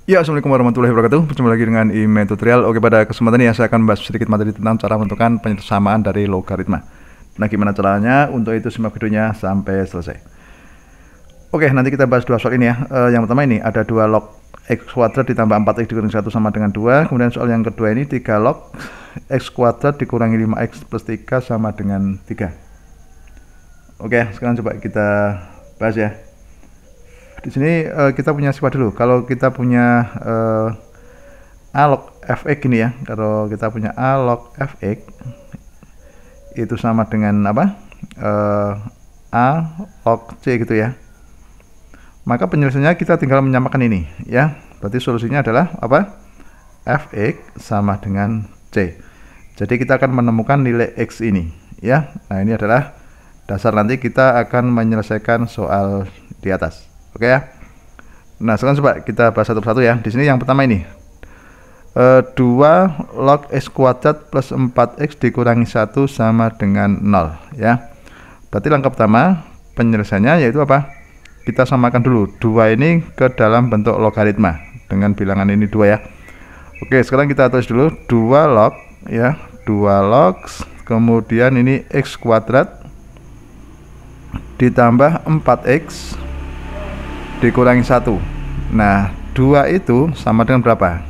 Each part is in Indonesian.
Ya, assalamualaikum warahmatullahi wabarakatuh. Berjumpa lagi dengan email tutorial. Oke, pada kesempatan ini saya akan membahas sedikit materi tentang cara menentukan persamaan dari logaritma. Nah, gimana caranya? Untuk itu simak videonya sampai selesai. Oke, nanti kita bahas dua soal ini ya. Yang pertama ini ada 2 log x kuadrat ditambah 4x dikurangi 1 sama dengan 2. Kemudian soal yang kedua ini 3 log x kuadrat dikurangi 5x plus 3 sama dengan 3. Oke, sekarang coba kita bahas ya. Di sini kita punya sifat dulu. Kalau kita punya a log fx gini ya. Kalau kita punya a log fx itu sama dengan apa? A log c gitu ya. Maka penyelesaiannya kita tinggal menyamakan ini ya. Berarti solusinya adalah apa? Fx sama dengan c. Jadi kita akan menemukan nilai x ini ya. Nah, ini adalah dasar nanti kita akan menyelesaikan soal di atas. Oke ya. Nah, sekarang coba kita bahas satu persatu ya. Di sini yang pertama ini 2 log x kuadrat plus 4x dikurangi 1 sama dengan 0 ya. Berarti langkah pertama penyelesaiannya yaitu apa? Kita samakan dulu 2 ini ke dalam bentuk logaritma dengan bilangan ini 2 ya. Oke, sekarang kita tulis dulu 2 log ya, 2 log kemudian ini x kuadrat ditambah 4x dikurangi 1. Nah, 2 itu sama dengan berapa?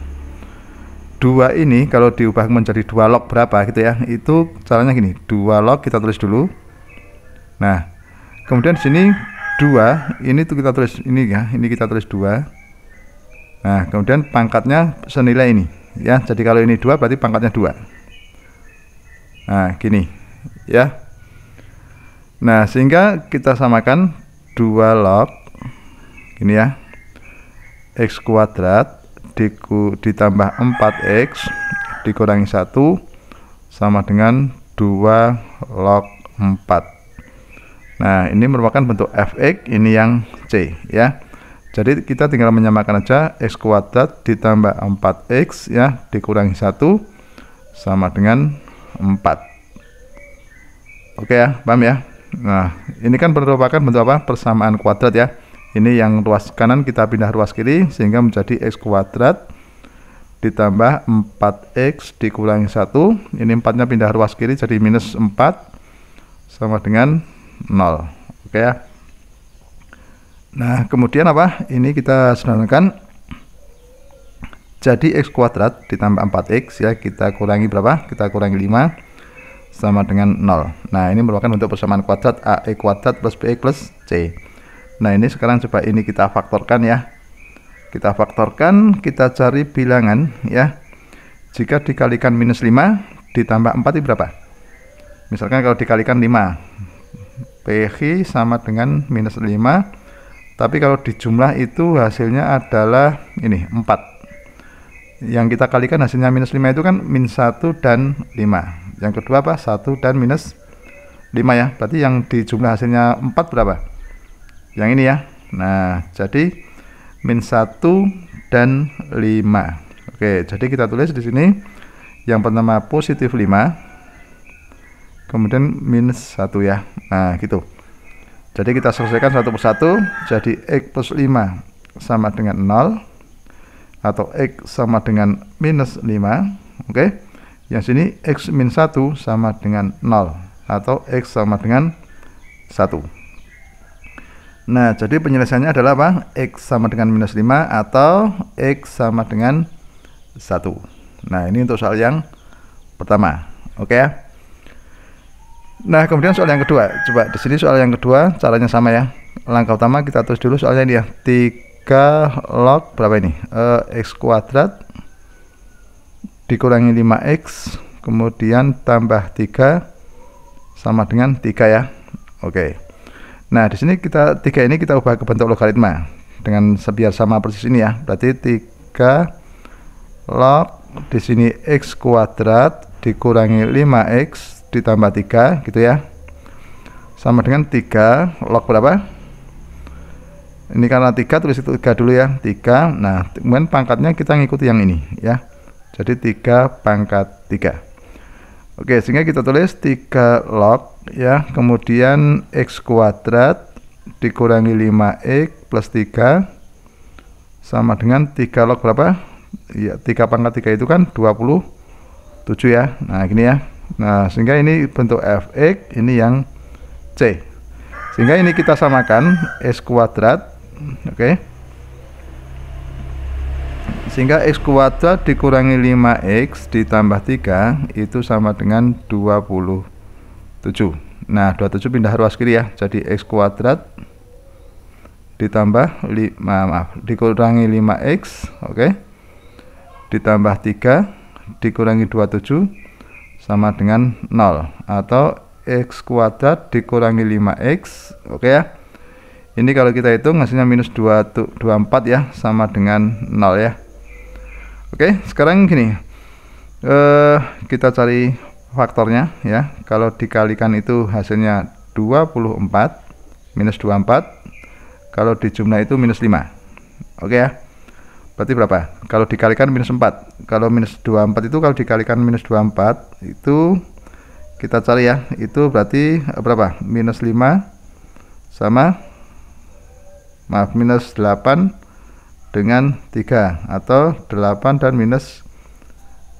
2 ini kalau diubah menjadi 2 log berapa gitu ya. Itu caranya gini, 2 log kita tulis dulu. Nah, kemudian di sini 2 ini tuh kita tulis ini ya, ini kita tulis 2. Nah, kemudian pangkatnya senilai ini ya. Jadi kalau ini 2 berarti pangkatnya 2. Nah, gini ya. Nah, sehingga kita samakan 2 log ini ya, x kuadrat ditambah 4x dikurangi 1 sama dengan 2 log 4. Nah, ini merupakan bentuk fx, ini yang c ya. Jadi kita tinggal menyamakan aja x kuadrat ditambah 4x ya dikurangi 1 sama dengan 4. Oke ya, paham ya? Nah, ini kan merupakan bentuk apa? Persamaan kuadrat ya. Ini yang ruas kanan kita pindah ruas kiri sehingga menjadi x kuadrat ditambah 4x dikurangi 1. Ini 4-nya pindah ruas kiri jadi minus 4 sama dengan 0. Oke ya. Nah, kemudian apa? Ini kita sederhanakan. Jadi x kuadrat ditambah 4x ya, kita kurangi berapa? Kita kurangi 5 sama dengan 0. Nah, ini merupakan bentuk persamaan kuadrat ae kuadrat plus bx plus c. Nah, ini sekarang coba ini kita faktorkan ya. Kita faktorkan, kita cari bilangan ya. Jika dikalikan minus 5 ditambah 4 itu berapa? Misalkan kalau dikalikan 5 PH sama dengan minus 5. Tapi kalau dijumlah itu hasilnya adalah ini 4. Yang kita kalikan hasilnya minus 5 itu kan min 1 dan 5. Yang kedua apa? 1 dan minus 5 ya. Berarti yang dijumlah hasilnya 4 berapa? Yang ini ya. Nah, jadi min 1 dan 5. Oke, jadi kita tulis di sini yang pertama positif 5, kemudian minus 1 ya. Nah, gitu. Jadi kita selesaikan satu persatu. Jadi x plus 5 sama dengan 0 atau x sama dengan minus 5. Oke. Yang sini x min 1 sama dengan 0 atau x sama dengan 1. Nah, jadi penyelesaiannya adalah apa? X sama dengan minus 5 atau X sama dengan 1. Nah, ini untuk soal yang pertama. Oke ya. Nah, kemudian soal yang kedua. Coba di sini soal yang kedua caranya sama ya. Langkah utama kita tulis dulu soalnya ini ya. 3 log berapa ini? X kuadrat dikurangi 5x kemudian tambah 3 sama dengan 3 ya. Oke. Nah, di sini kita 3 ini kita ubah ke bentuk logaritma dengan biar sama persis ini ya. Berarti 3 log di sini x kuadrat dikurangi 5x ditambah 3 gitu ya. Sama dengan 3 log berapa? Ini karena 3 tulis itu 3 dulu ya. 3. Nah, kemudian pangkatnya kita ngikuti yang ini ya. Jadi 3 pangkat 3. Oke, sehingga kita tulis 3 log ya, kemudian x kuadrat dikurangi 5x plus 3 sama dengan 3 log berapa? Ya, 3 pangkat 3 itu kan 27 ya. Nah, gini ya. Nah, sehingga ini bentuk fx, ini yang C. Sehingga ini kita samakan x kuadrat. Oke. Sehingga x kuadrat dikurangi 5x ditambah 3 itu sama dengan 27. Nah, 27 pindah ruas kiri ya. Jadi x kuadrat ditambah dikurangi 5x, oke. Ditambah 3 dikurangi 27 sama dengan 0, atau x kuadrat dikurangi 5x, oke ya. Ini kalau kita hitung hasilnya minus 24 ya, sama dengan 0 ya. Oke, sekarang gini, kita cari faktornya ya. Kalau dikalikan itu hasilnya 24 minus 24, kalau dijumlah itu minus 5. Oke ya. Berarti berapa? Kalau dikalikan minus 4. Kalau minus 24 itu kalau dikalikan minus 24 itu kita cari ya. Itu berarti berapa? Minus 5 sama minus 8 dengan 3, atau 8 dan minus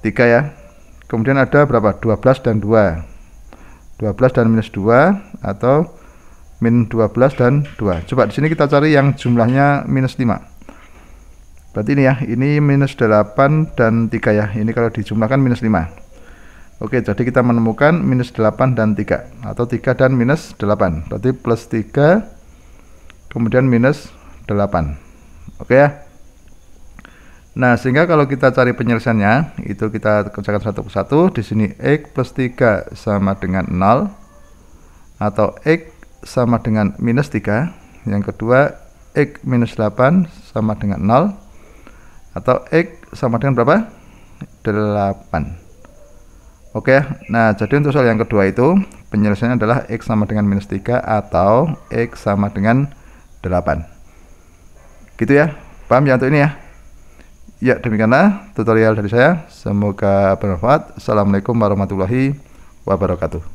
3 ya. Kemudian ada berapa? 12 dan 2. 12 dan minus 2, atau min 12 dan 2. Coba di sini kita cari yang jumlahnya minus 5. Berarti ini ya, ini minus 8 dan 3 ya. Ini kalau dijumlahkan minus 5. Oke, jadi kita menemukan minus 8 dan 3, atau 3 dan minus 8. Berarti plus 3 kemudian minus 8. Oke ya. Nah, sehingga kalau kita cari penyelesaiannya, itu kita kerjakan satu persatu. Di sini x plus 3 sama dengan 0, atau x sama dengan minus 3. Yang kedua, x minus 8 sama dengan 0, atau x sama dengan berapa? 8. Oke. Nah, jadi untuk soal yang kedua itu penyelesaiannya adalah x sama dengan minus 3 atau x sama dengan 8. Gitu ya. Paham ya untuk ini ya? Ya, demikianlah tutorial dari saya. Semoga bermanfaat. Assalamualaikum warahmatullahi wabarakatuh.